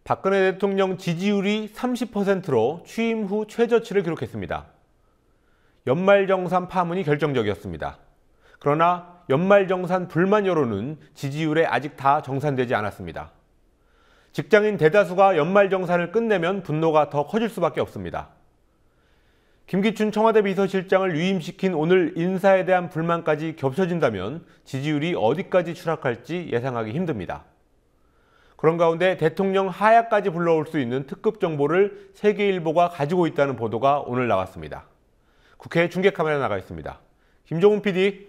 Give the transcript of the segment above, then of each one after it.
박근혜 대통령 지지율이 30%로 취임 후 최저치를 기록했습니다. 연말정산 파문이 결정적이었습니다. 그러나 연말정산 불만 여론은 지지율에 아직 다 정산되지 않았습니다. 직장인 대다수가 연말정산을 끝내면 분노가 더 커질 수밖에 없습니다. 김기춘 청와대 비서실장을 위임시킨 오늘 인사에 대한 불만까지 겹쳐진다면 지지율이 어디까지 추락할지 예상하기 힘듭니다. 그런 가운데 대통령 하야까지 불러올 수 있는 특급 정보를 세계일보가 가지고 있다는 보도가 오늘 나왔습니다. 국회 중계 카메라 나가 있습니다. 김종훈 PD.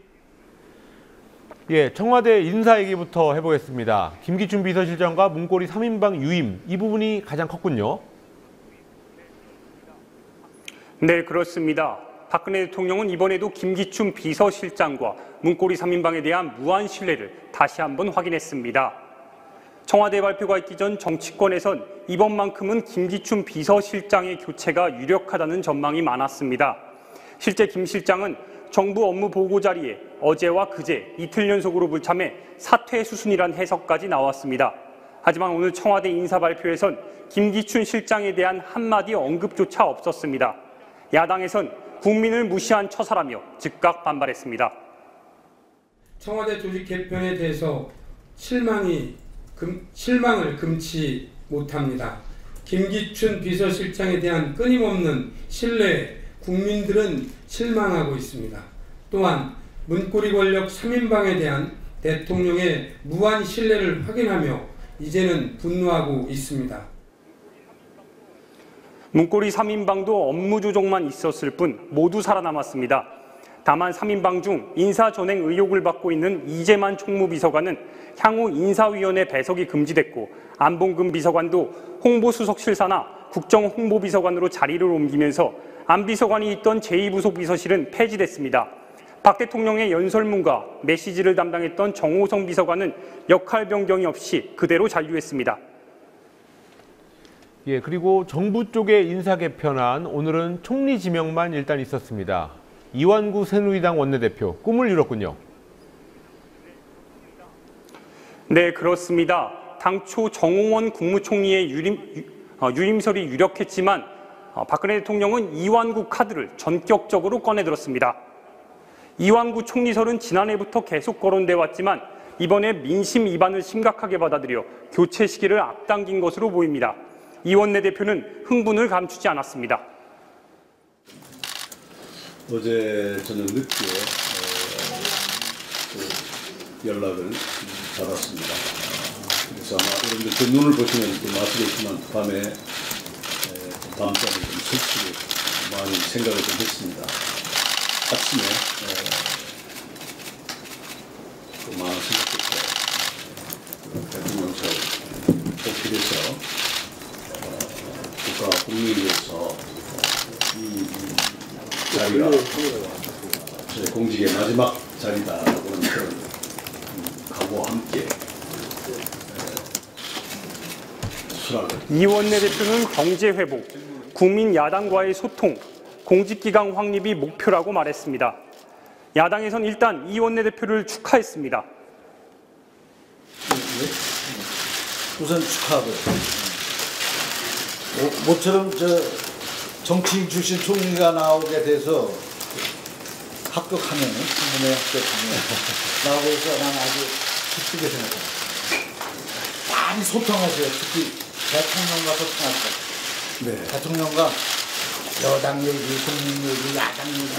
청와대 인사 얘기부터 해보겠습니다. 김기춘 비서실장과 문고리 3인방 유임, 이 부분이 가장 컸군요. 네, 그렇습니다. 박근혜 대통령은 이번에도 김기춘 비서실장과 문고리 3인방에 대한 무한 신뢰를 다시 한번 확인했습니다. 청와대 발표가 있기 전 정치권에선 이번만큼은 김기춘 비서실장의 교체가 유력하다는 전망이 많았습니다. 실제 김 실장은 정부 업무 보고 자리에 어제와 그제 이틀 연속으로 불참해 사퇴 수순이란 해석까지 나왔습니다. 하지만 오늘 청와대 인사 발표에선 김기춘 실장에 대한 한마디 언급조차 없었습니다. 야당에선 국민을 무시한 처사라며 즉각 반발했습니다. 청와대 조직 개편에 대해서 실망을 금치 못합니다. 김기춘 비서실장에 대한 끊임없는 신뢰에 국민들은 실망하고 있습니다. 또한 문고리 권력 3인방에 대한 대통령의 무한 신뢰를 확인하며 이제는 분노하고 있습니다. 문고리 3인방도 업무 조정만 있었을 뿐 모두 살아남았습니다. 다만 3인방 중 인사전행 의혹을 받고 있는 이재만 총무비서관은 향후 인사위원회 배석이 금지됐고 안봉근 비서관도 홍보수석실사나 국정홍보비서관으로 자리를 옮기면서 안 비서관이 있던 제2부속 비서실은 폐지됐습니다. 박 대통령의 연설문과 메시지를 담당했던 정호성 비서관은 역할 변경이 없이 그대로 잔류했습니다. 그리고 정부 쪽의 인사 개편안, 오늘은 총리 지명만 일단 있었습니다. 이완구 새누리당 원내대표 꿈을 이뤘군요. 네, 그렇습니다. 당초 정홍원 국무총리의 유임설이 유력했지만 박근혜 대통령은 이완구 카드를 전격적으로 꺼내들었습니다. 이완구 총리설은 지난해부터 계속 거론돼 왔지만 이번에 민심 위반을 심각하게 받아들여 교체 시기를 앞당긴 것으로 보입니다. 이 원내대표는 흥분을 감추지 않았습니다. 어제 저녁 늦게 연락을 받았습니다. 그래서 아마 여러분들 제 눈을 보시면 아시겠지만 밤에 밤잠을 좀 설치고 많이 생각을 좀 했습니다. 아침에 또 많은 생각부터 대통령실 복귀해서 국가 국민을 위해서 이 자리가 제 공직의 마지막 자리다라고 하는 그런 각오와 함께 수락을. 이 원내대표는 경제회복, 국민 야당과의 소통, 공직기강 확립이 목표라고 말했습니다. 야당에선 일단 이 원내대표를 축하했습니다. 우선 축하하고요. 모처럼 정치인 출신 총리가 나오게 돼서 합격하면 신문에 합격하면 나오고 해서 난 아주 기쁘게 생각합니다. 많이 소통하세요. 특히 대통령과 소통하세요. 네. 대통령과 여당 얘기, 국민 얘기, 야당 얘기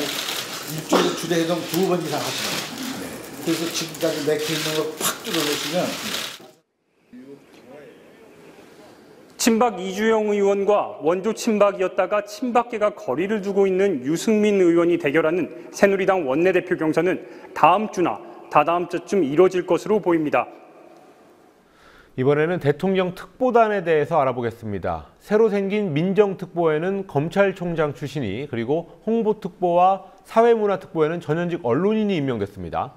일주일에 주례회동 2번 이상 하시거든요. 네. 그래서 지금까지 맥혀 있는 거 팍 뚫어놓으시면 친박 이주영 의원과 원조 친박이었다가 친박계가 거리를 두고 있는 유승민 의원이 대결하는 새누리당 원내대표 경선은 다음 주나 다다음 주쯤 이뤄질 것으로 보입니다. 이번에는 대통령 특보단에 대해서 알아보겠습니다. 새로 생긴 민정특보에는 검찰총장 출신이, 그리고 홍보특보와 사회문화특보에는 전현직 언론인이 임명됐습니다.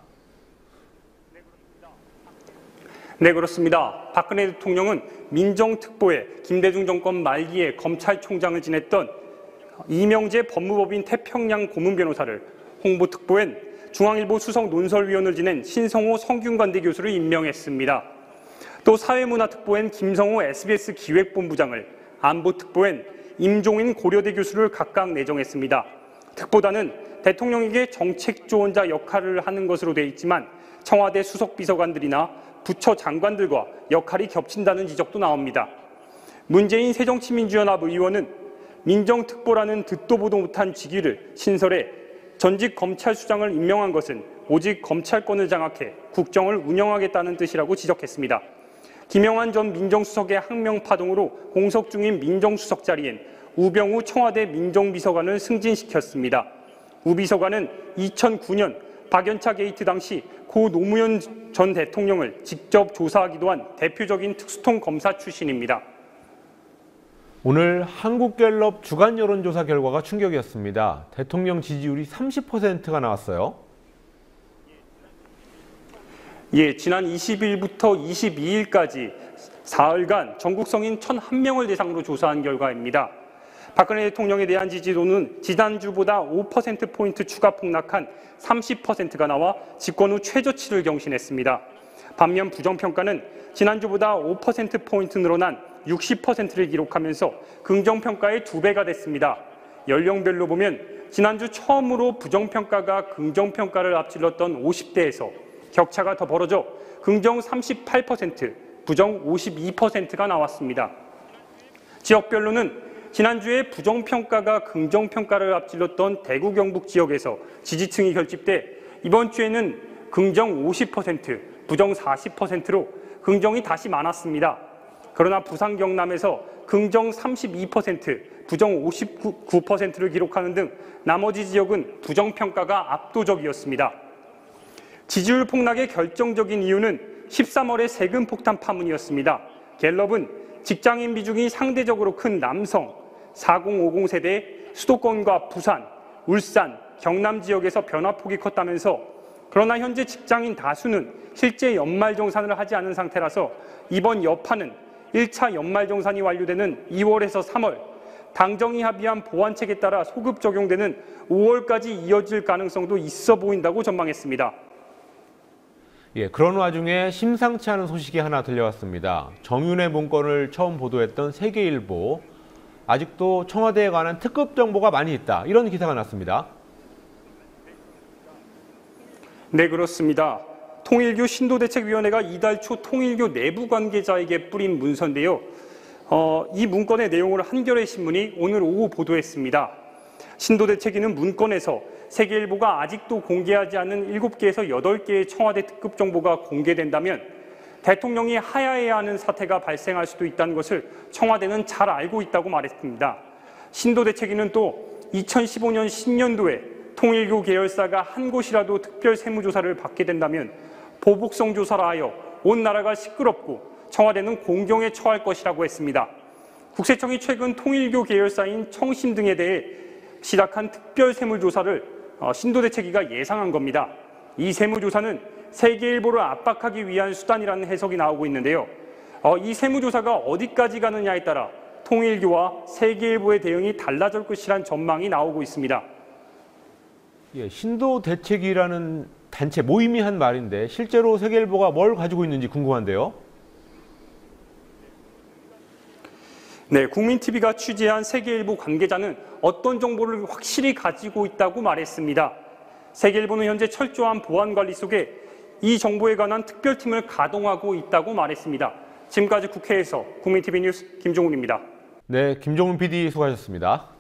네, 그렇습니다. 박근혜 대통령은 민정특보에 김대중 정권 말기에 검찰총장을 지냈던 이명재 법무법인 태평양 고문변호사를, 홍보특보엔 중앙일보 수석 논설위원을 지낸 신성호 성균관대 교수를 임명했습니다. 또 사회문화특보엔 김성호 SBS 기획본부장을, 안보특보엔 임종인 고려대 교수를 각각 내정했습니다. 특보단은 대통령에게 정책조언자 역할을 하는 것으로 되어 있지만 청와대 수석비서관들이나 부처 장관들과 역할이 겹친다는 지적도 나옵니다. 문재인 새정치민주연합 의원은 민정특보라는 듣도 보도 못한 직위를 신설해 전직 검찰수장을 임명한 것은 오직 검찰권을 장악해 국정을 운영하겠다는 뜻이라고 지적했습니다. 김영환 전 민정수석의 항명파동으로 공석 중인 민정수석 자리엔 우병우 청와대 민정비서관을 승진시켰습니다. 우 비서관은 2009년 박연차 게이트 당시 고 노무현 전 대통령을 직접 조사하기도 한 대표적인 특수통 검사 출신입니다. 오늘 한국갤럽 주간 여론조사 결과가 충격이었습니다. 대통령 지지율이 30%가 나왔어요. 예, 지난 20일부터 22일까지 사흘간 전국 성인 1,001명을 대상으로 조사한 결과입니다. 박근혜 대통령에 대한 지지도는 지난주보다 5%포인트 추가 폭락한 30%가 나와 집권 후 최저치를 경신했습니다. 반면 부정평가는 지난주보다 5%포인트 늘어난 60%를 기록하면서 긍정평가의 2배가 됐습니다. 연령별로 보면 지난주 처음으로 부정평가가 긍정평가를 앞질렀던 50대에서 격차가 더 벌어져 긍정 38%, 부정 52%가 나왔습니다. 지역별로는 지난주에 부정평가가 긍정평가를 앞질렀던 대구 경북 지역에서 지지층이 결집돼 이번 주에는 긍정 50%, 부정 40%로 긍정이 다시 많았습니다. 그러나 부산 경남에서 긍정 32%, 부정 59%를 기록하는 등 나머지 지역은 부정평가가 압도적이었습니다. 지지율 폭락의 결정적인 이유는 13월의 세금 폭탄 파문이었습니다. 갤럽은 직장인 비중이 상대적으로 큰 남성, 4050 세대 수도권과 부산, 울산, 경남 지역에서 변화폭이 컸다면서 그러나 현재 직장인 다수는 실제 연말정산을 하지 않은 상태라서 이번 여파는 1차 연말정산이 완료되는 2월에서 3월, 당정이 합의한 보완책에 따라 소급 적용되는 5월까지 이어질 가능성도 있어 보인다고 전망했습니다. 예, 그런 와중에 심상치 않은 소식이 하나 들려왔습니다. 정윤회 문건을 처음 보도했던 세계일보, 아직도 청와대에 관한 특급 정보가 많이 있다, 이런 기사가 났습니다. 네, 그렇습니다. 통일교 신도대책위원회가 이달 초 통일교 내부 관계자에게 뿌린 문서인데요. 이 문건의 내용을 한겨레 신문이 오늘 오후 보도했습니다. 신도대책위는 문건에서 세계일보가 아직도 공개하지 않은 7개에서 8개의 청와대 특급 정보가 공개된다면 대통령이 하야해야 하는 사태가 발생할 수도 있다는 것을 청와대는 잘 알고 있다고 말했습니다. 신도대책위는 또 2015년 신년도에 통일교 계열사가 한 곳이라도 특별 세무조사를 받게 된다면 보복성 조사라 하여 온 나라가 시끄럽고 청와대는 공경에 처할 것이라고 했습니다. 국세청이 최근 통일교 계열사인 청신 등에 대해 시작한 특별 세무조사를 신도대책위가 예상한 겁니다. 이 세무조사는 세계일보를 압박하기 위한 수단이라는 해석이 나오고 있는데요. 이 세무조사가 어디까지 가느냐에 따라 통일교와 세계일보의 대응이 달라질 것이란 전망이 나오고 있습니다. 예, 신도대책위라는 단체 모임이 한 말인데 실제로 세계일보가 뭘 가지고 있는지 궁금한데요. 네, 국민TV가 취재한 세계일보 관계자는 어떤 정보를 확실히 가지고 있다고 말했습니다. 세계일보는 현재 철저한 보안 관리 속에 이 정보에 관한 특별팀을 가동하고 있다고 말했습니다. 지금까지 국회에서 국민TV 뉴스 김종훈입니다. 네, 김종훈 PD 수고하셨습니다.